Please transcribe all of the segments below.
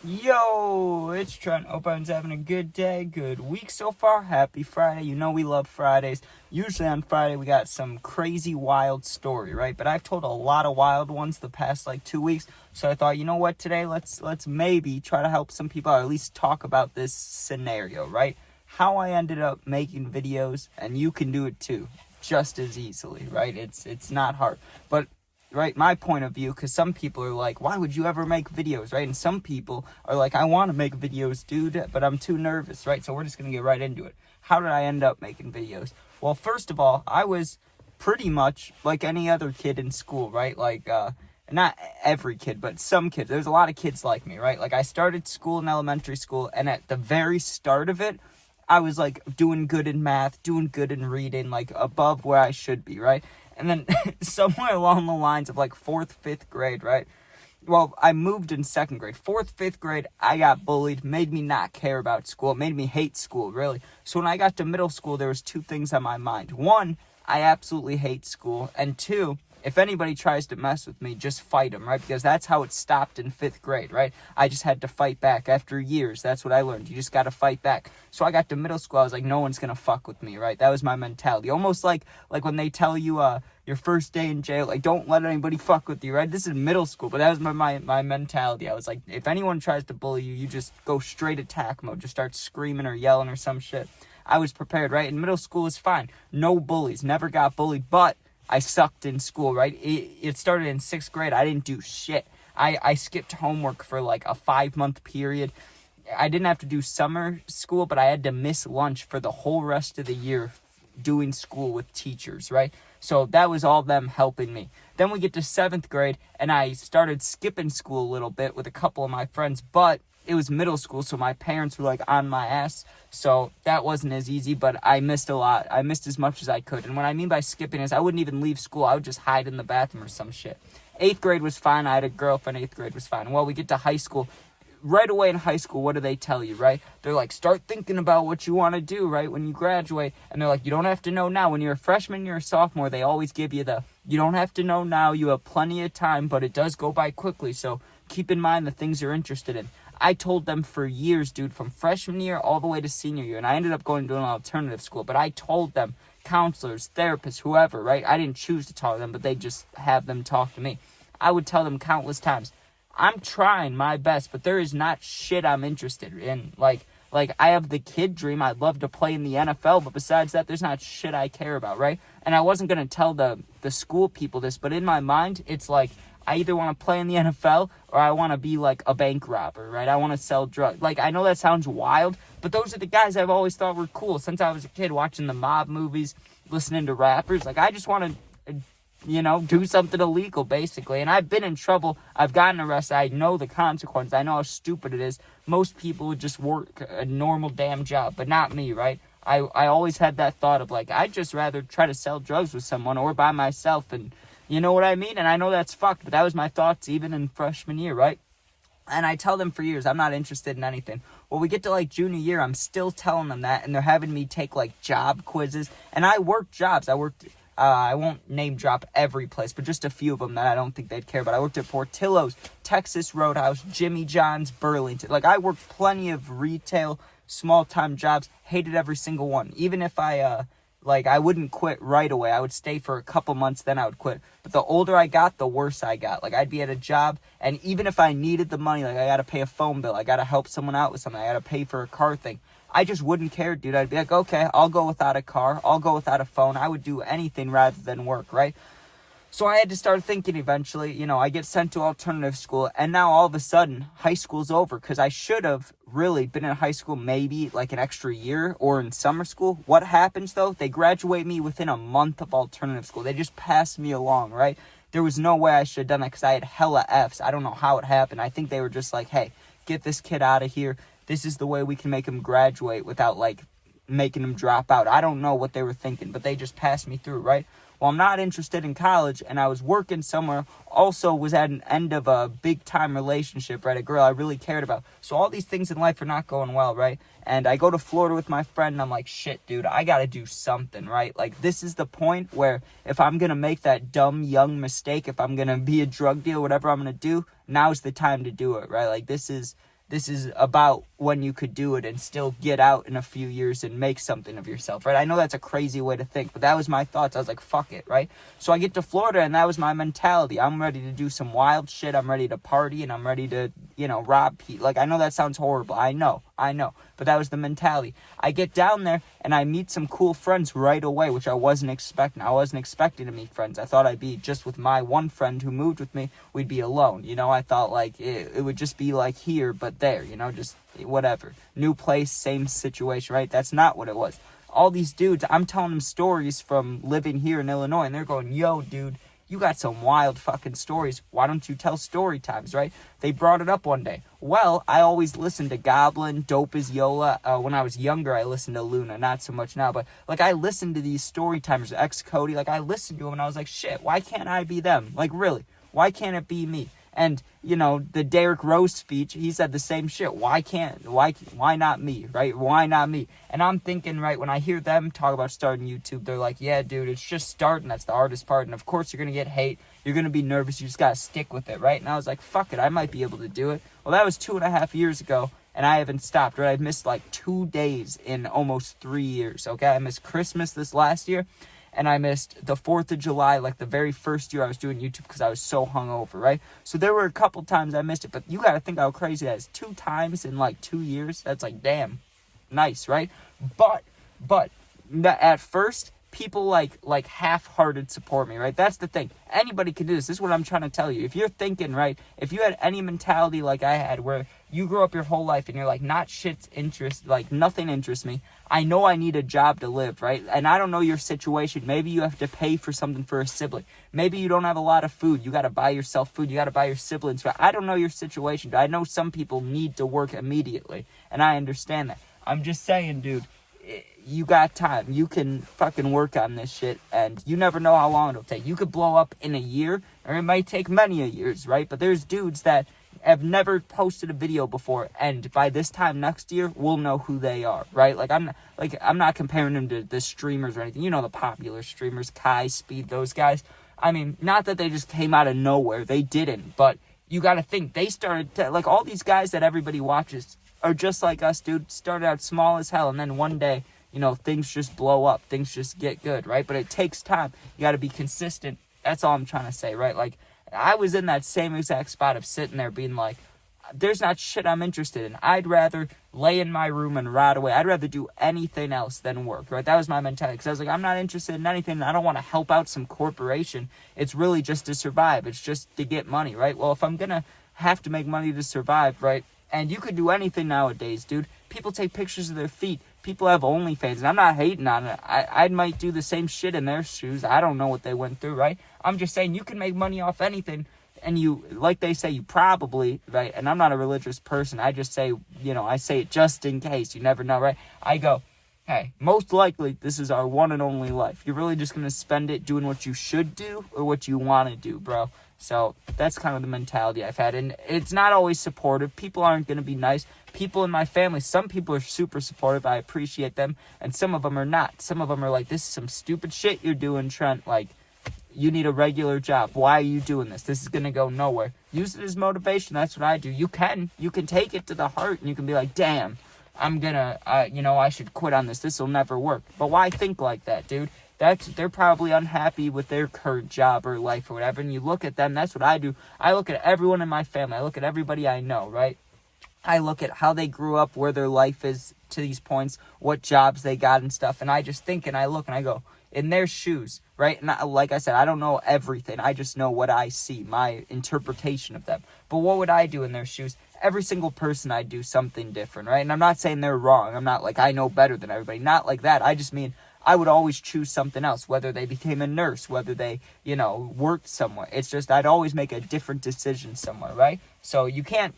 Yo, it's Trent. Hope everyone's having a good day, good week so far. Happy Friday. You know we love Fridays. Usually on Friday we got some crazy wild story, right? But I've told a lot of wild ones the past 2 weeks. So I thought, you know what, today let's maybe try to help some people, or at least talk about this scenario, right? How I ended up making videos, and you can do it too, just as easily, right? It's not hard. But right, my point of view, because some people are like, why would you ever make videos, right? And some people are like, I want to make videos, dude, but I'm too nervous, right? So we're just going to get right into it. How did I end up making videos? Well, first of all, I was pretty much like any other kid in school, right? Not every kid, but some kids. There's a lot of kids like me, right? Like, I started school in elementary school, and at the very start of it, I was like doing good in math, doing good in reading, like above where I should be, right? And then somewhere along the lines of like 4th, 5th grade, right? Well, I moved in 2nd grade. 4th, 5th grade, I got bullied, made me not care about school. It made me hate school, really. So when I got to middle school, there was two things on my mind. One, I absolutely hate school. And two, if anybody tries to mess with me, just fight them, right? Because that's how it stopped in 5th grade, right? I just had to fight back after years. That's what I learned. You just got to fight back. So I got to middle school, I was like, no one's going to fuck with me, right? That was my mentality. Almost like when they tell you, your first day in jail, like, don't let anybody fuck with you, right? This is middle school, but that was my mentality. I was like, if anyone tries to bully you, you just go straight attack mode. Just start screaming or yelling or some shit. I was prepared, right? And middle school is fine. No bullies. Never got bullied, but I sucked in school, right? It started in 6th grade. I didn't do shit. I skipped homework for like a 5-month period. I didn't have to do summer school, but I had to miss lunch for the whole rest of the year doing school with teachers, right? So that was all them helping me. Then we get to 7th grade, and I started skipping school a little bit with a couple of my friends, but it was middle school, so my parents were like on my ass, so that wasn't as easy, but I missed a lot. I missed as much as I could, and what I mean by skipping is I wouldn't even leave school. I would just hide in the bathroom or some shit. 8th grade was fine. I had a girlfriend. 8th grade was fine. Well, we get to high school. Right away in high school, what do they tell you, right? They're like, start thinking about what you want to do, right, when you graduate. And they're like, you don't have to know now. When you're a freshman, you're a sophomore, they always give you you don't have to know now. You have plenty of time, but it does go by quickly. So keep in mind the things you're interested in. I told them for years, dude, from freshman year all the way to senior year. And I ended up going to an alternative school. But I told them, counselors, therapists, whoever, right? I didn't choose to talk to them, but they just have them talk to me. I would tell them countless times, I'm trying my best, but there is not shit I'm interested in. Like I have the kid dream. I'd love to play in the NFL, but besides that, there's not shit I care about, right? And I wasn't going to tell the school people this, but in my mind, it's like, I either want to play in the NFL or I want to be like a bank robber, right? I want to sell drugs. Like, I know that sounds wild, but those are the guys I've always thought were cool. Since I was a kid, watching the mob movies, listening to rappers, like, I just want to do something illegal, basically. And I've been in trouble. I've gotten arrested. I know the consequence. I know how stupid it is. Most people would just work a normal damn job, but not me, right? I always had that thought of, like, I'd just rather try to sell drugs with someone or by myself, and you know what I mean? And I know that's fucked, but that was my thoughts even in freshman year, right? And I tell them for years, I'm not interested in anything. Well, we get to junior year, I'm still telling them that, and they're having me take job quizzes. And I worked jobs. I won't name drop every place, but just a few of them that I don't think they'd care about. I worked at Portillo's, Texas Roadhouse, Jimmy John's, Burlington. I worked plenty of retail, small-time jobs, hated every single one. Even if I wouldn't quit right away. I would stay for a couple months, then I would quit. But the older I got, the worse I got. I'd be at a job, and even if I needed the money, I got to pay a phone bill, I got to help someone out with something, I got to pay for a car thing, I just wouldn't care, dude. I'd be like, okay, I'll go without a car. I'll go without a phone. I would do anything rather than work, right? So I had to start thinking eventually, I get sent to alternative school, and now all of a sudden, high school's over, because I should have really been in high school maybe an extra year or in summer school. What happens, though? They graduate me within a month of alternative school. They just pass me along, right? There was no way I should have done that because I had hella Fs. I don't know how it happened. I think they were just like, hey, get this kid out of here. This is the way we can make him graduate without, making him drop out. I don't know what they were thinking, but they just passed me through, right? Well, I'm not interested in college, and I was working somewhere, also was at an end of a big-time relationship, right? A girl I really cared about. So all these things in life are not going well, right? And I go to Florida with my friend, and I'm like, shit, dude, I gotta do something, right? This is the point where if I'm gonna make that dumb, young mistake, if I'm gonna be a drug dealer, whatever I'm gonna do, now's the time to do it, right? This is This is about when you could do it and still get out in a few years and make something of yourself, right? I know that's a crazy way to think, but that was my thoughts. I was like, fuck it, right? So I get to Florida, and that was my mentality. I'm ready to do some wild shit. I'm ready to party, and I'm ready to, rob people. Like, I know that sounds horrible. I know. But that was the mentality. I get down there, and I meet some cool friends right away, which I wasn't expecting. I wasn't expecting to meet friends. I thought I'd be just with my one friend who moved with me. We'd be alone. I thought, like, it would just be like here, but there, just whatever. New place, same situation, right? That's not what it was. All these dudes, I'm telling them stories from living here in Illinois, and they're going, yo, dude, you got some wild fucking stories. Why don't you tell story times, right? They brought it up one day. Well, I always listened to Goblin, Dope as Yola. When I was younger, I listened to Luna. Not so much now, but, like, I listened to these story timers, X-Cody. Like, I listened to them, and I was like, shit, why can't I be them? Like, really, why can't it be me? And, the Derrick Rose speech, he said the same shit. Why not me, right? Why not me? And I'm thinking, right, when I hear them talk about starting YouTube, they're like, yeah, dude, it's just starting. That's the hardest part. And, of course, you're going to get hate. You're going to be nervous. You just got to stick with it, right? And I was like, fuck it. I might be able to do it. Well, that was 2.5 years ago, and I haven't stopped, right? I've missed, like, 2 days in almost 3 years, okay? I missed Christmas this last year. And I missed the 4th of July, like the very first year I was doing YouTube because I was so hungover, right? So there were a couple times I missed it, but you got to think how crazy that is. 2 times in like 2 years, that's like, damn, nice, right? But at first, people like half-hearted support me, right? That's the thing. Anybody can do this. This is what I'm trying to tell you. If you're thinking, right, if you had any mentality like I had where you grew up your whole life and you're like, nothing interests me. I know I need a job to live, right? And I don't know your situation. Maybe you have to pay for something for a sibling. Maybe you don't have a lot of food. You got to buy yourself food. You got to buy your siblings food. I don't know your situation. I know some people need to work immediately, and I understand that. I'm just saying, dude, you got time. You can fucking work on this shit, and you never know how long it'll take. You could blow up in a year, or it might take many years, right? But there's dudes that have never posted a video before, and by this time next year, we'll know who they are, right? I'm not comparing them to the streamers or anything. The popular streamers, Kai, Speed, those guys. I mean, not that they just came out of nowhere. They didn't, but you got to think they started all these guys that everybody watches are just like us, dude. Started out small as hell, and then one day, things just blow up. Things just get good, right? But it takes time. You got to be consistent. That's all I'm trying to say, right? Like, I was in that same exact spot of sitting there being like, there's not shit I'm interested in. I'd rather lay in my room and rot away. I'd rather do anything else than work, right? That was my mentality. Because I was like, I'm not interested in anything. I don't want to help out some corporation. It's really just to survive. It's just to get money, right? Well, if I'm going to have to make money to survive, right? And you could do anything nowadays, dude. People take pictures of their feet. People have OnlyFans, and I'm not hating on it. I might do the same shit in their shoes. I don't know what they went through, right? I'm just saying you can make money off anything, and you, like they say, you probably, right? And I'm not a religious person. I just say, I say it just in case. You never know, right? I go, hey, most likely this is our one and only life. You're really just going to spend it doing what you should do or what you want to do, bro. So that's kind of the mentality I've had. And it's not always supportive. People aren't going to be nice. People in my family, some people are super supportive. I appreciate them. And some of them are not. Some of them are like, this is some stupid shit you're doing, Trent. Like, you need a regular job. Why are you doing this? This is going to go nowhere. Use it as motivation. That's what I do. You can take it to the heart, and you can be like, damn, I'm going to, I should quit on this. This will never work. But why think like that, dude? They're probably unhappy with their current job or life or whatever, and you look at them. That's what I do. I look at everyone in my family. I look at everybody I know, right? I look at how they grew up, where their life is to these points, what jobs they got and stuff, and I just think and I look and I go, in their shoes, right? And like I said, I don't know everything. I just know what I see, my interpretation of them. But what would I do in their shoes? Every single person I do something different, right? And I'm not saying they're wrong. I'm not like I know better than everybody. Not like that. I just mean I would always choose something else, whether they became a nurse, whether they, worked somewhere. It's just I'd always make a different decision somewhere, right? So you can't,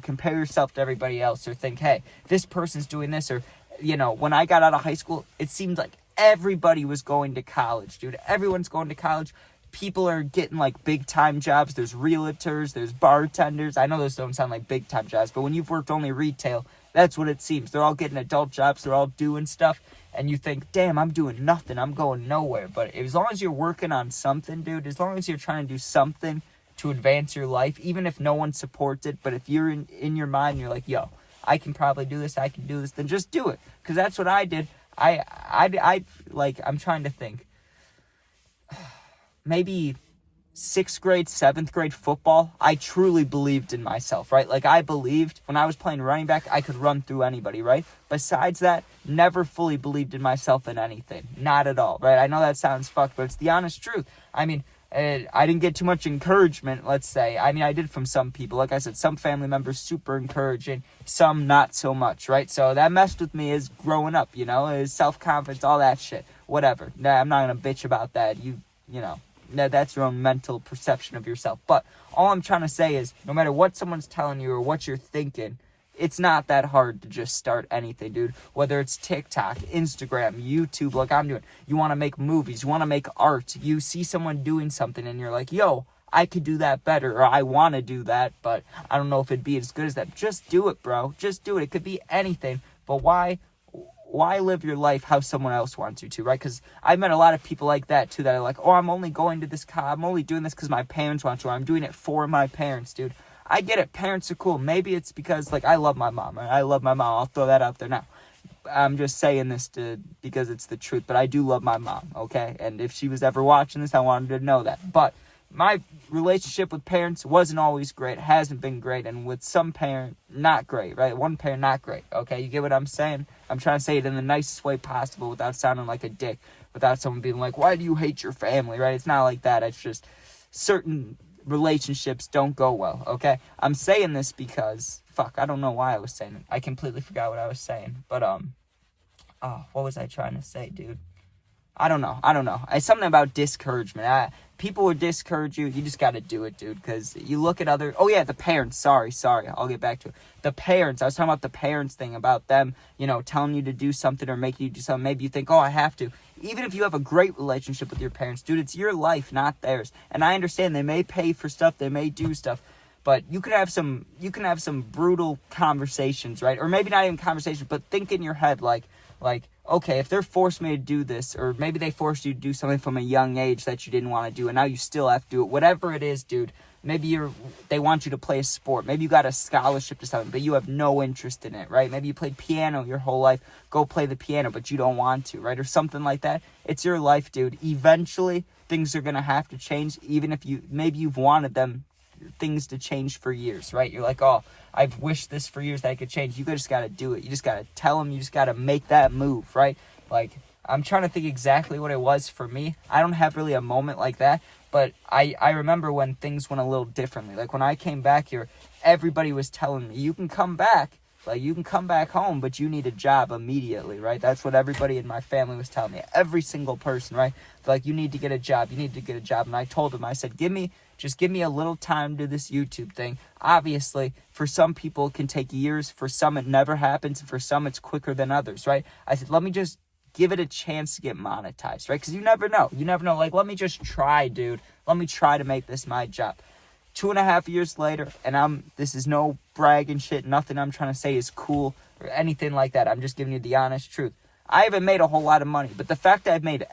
compare yourself to everybody else or think, hey, this person's doing this. Or, when I got out of high school, it seemed like everybody was going to college, dude. Everyone's going to college. People are getting like big time jobs. There's realtors, there's bartenders. I know those don't sound like big time jobs, but when you've worked only retail, that's what it seems. They're all getting adult jobs. They're all doing stuff. And you think, damn, I'm doing nothing. I'm going nowhere. But as long as you're working on something, dude, as long as you're trying to do something to advance your life, even if no one supports it. But if you're in your mind, you're like, yo, I can probably do this, I can do this, then just do it. Because that's what I did. I'm trying to think. Maybe 6th grade, 7th grade football, I truly believed in myself, right? Like, I believed when I was playing running back, I could run through anybody, right? Besides that, never fully believed in myself in anything. Not at all, right? I know that sounds fucked, but it's the honest truth. I mean, I didn't get too much encouragement, let's say. I mean, I did from some people. Like I said, some family members super encouraging, some not so much, right? So that messed with me as growing up, as self-confidence, all that shit. Whatever. Nah, I'm not going to bitch about that. You know. That's your own mental perception of yourself. But all I'm trying to say is, no matter what someone's telling you or what you're thinking, it's not that hard to just start anything, dude. Whether it's TikTok, Instagram, YouTube, like I'm doing. You want to make movies. You want to make art. You see someone doing something and you're like, yo, I could do that better, or I want to do that, but I don't know if it'd be as good as that. Just do it, bro. Just do it. It could be anything. But why live your life how someone else wants you to, right? Because I've met a lot of people like that, too, that are like, oh, I'm only going to this I'm only doing this because my parents want to, or I'm doing it for my parents, dude. I get it. Parents are cool. Maybe it's because, like, I love my mom. I love my mom. I'll throw that out there now. I'm just saying this because it's the truth, but I do love my mom, okay? And if she was ever watching this, I wanted her to know that. But my relationship with parents wasn't always great, hasn't been great, and with some parent, not great, right? One parent, not great, okay? You get what I'm saying? I'm trying to say it in the nicest way possible without sounding like a dick, without someone being like, why do you hate your family, right? It's not like that. It's just certain relationships don't go well, okay? I'm saying this because, I don't know why I was saying it. I completely forgot what I was saying, but, what was I trying to say, dude? I don't know. It's something about discouragement. People would discourage you. You just got to do it, dude. Because you look at other... Oh, yeah, the parents. Sorry. I'll get back to it. The parents. I was talking about the parents thing, about them, telling you to do something or making you do something. Maybe you think, oh, I have to. Even if you have a great relationship with your parents, dude, it's your life, not theirs. And I understand they may pay for stuff. They may do stuff. But you can have some brutal conversations, right? Or maybe not even conversations, but think in your head like, okay, if they're forced me to do this, or maybe they forced you to do something from a young age that you didn't want to do, and now you still have to do it, whatever it is, dude, maybe they want you to play a sport, maybe you got a scholarship to something, but you have no interest in it, right? Maybe you played piano your whole life, go play the piano, but you don't want to, right? Or something like that. It's your life, dude. Eventually, things are going to have to change, even if maybe you've wanted things to change for years, right? You're like, oh, I've wished this for years that I could change. You just got to do it. You just got to tell them. You just got to make that move, right? Like, I'm trying to think exactly what it was for me. I don't have really a moment like that, but I remember when things went a little differently. Like, when I came back here, everybody was telling me, you can come back. Like, you can come back home, but you need a job immediately, right? That's what everybody in my family was telling me. Every single person, right? Like, you need to get a job. You need to get a job. And I told them, I said, just give me a little time to do this YouTube thing. Obviously, for some people, it can take years. For some, it never happens. And for some, it's quicker than others, right? I said, let me just give it a chance to get monetized, right? Because you never know. Like, let me just try, dude. Let me try to make this my job. 2.5 years later, and this is no bragging shit. Nothing I'm trying to say is cool or anything like that. I'm just giving you the honest truth. I haven't made a whole lot of money, but the fact that I've made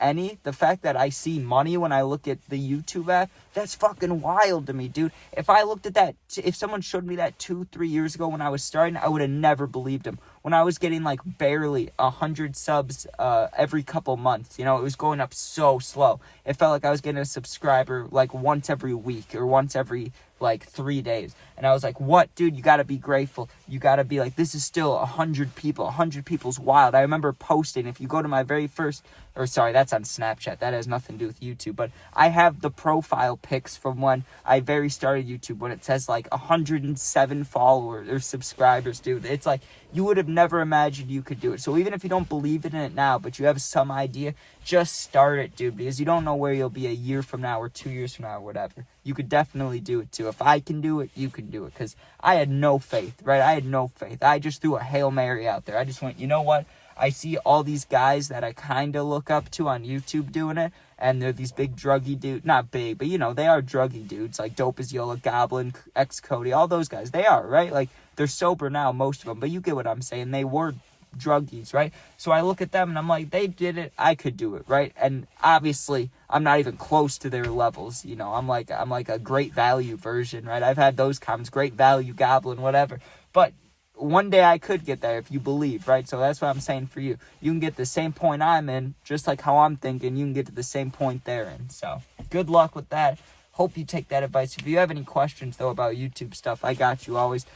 the fact that I see money when I look at the YouTube app, that's fucking wild to me, dude. If I looked at that, if someone showed me that 2-3 years ago when I was starting, I would have never believed him. When I was getting like barely 100 subs every couple months, it was going up so slow. It felt like I was getting a subscriber like once every week or once every like 3 days. And I was like, what, dude? You got to be grateful. You got to be like, this is still 100 people. 100 people's wild. I remember posting, if you go to my very first, that's on Snapchat. That has nothing to do with YouTube. But I have the profile pics from when I very started YouTube, when it says like 107 followers or subscribers, dude. It's like, you would have never imagined you could do it. So even if you don't believe in it now, but you have some idea, just start it, dude, because you don't know where you'll be a year from now or 2 years from now or whatever. You could definitely do it too. If I can do it, you can do it. Because I had no faith, right? I had no faith. I just threw a Hail Mary out there. I just went, you know what? I see all these guys that I kind of look up to on YouTube doing it, and they're these big druggy dudes. Not big, but they are druggy dudes, like Dope as Yola, Goblin, X Cody, all those guys. They are, right? Like, they're sober now, most of them, but you get what I'm saying. They were druggies, right? So I look at them and I'm like, they did it, I could do it, right? And obviously, I'm not even close to their levels, you know. I'm like a great value version, right? I've had those comments, great value goblin, whatever. But one day I could get there if you believe, right? So that's what I'm saying for you. You can get the same point I'm in, just like how I'm thinking. You can get to the same point they're in. So good luck with that. Hope you take that advice. If you have any questions, though, about YouTube stuff, I got you always.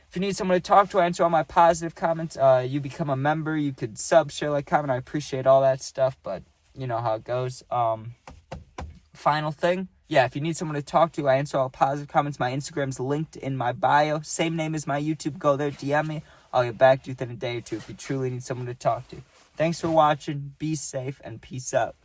If you need someone to talk to, I answer all my positive comments. You become a member. You could sub, share, like, comment. I appreciate all that stuff, but you know how it goes. Final thing. Yeah, if you need someone to talk to, I answer all positive comments. My Instagram's linked in my bio. Same name as my YouTube. Go there, DM me. I'll get back to you within a day or two if you truly need someone to talk to. Thanks for watching. Be safe and peace out.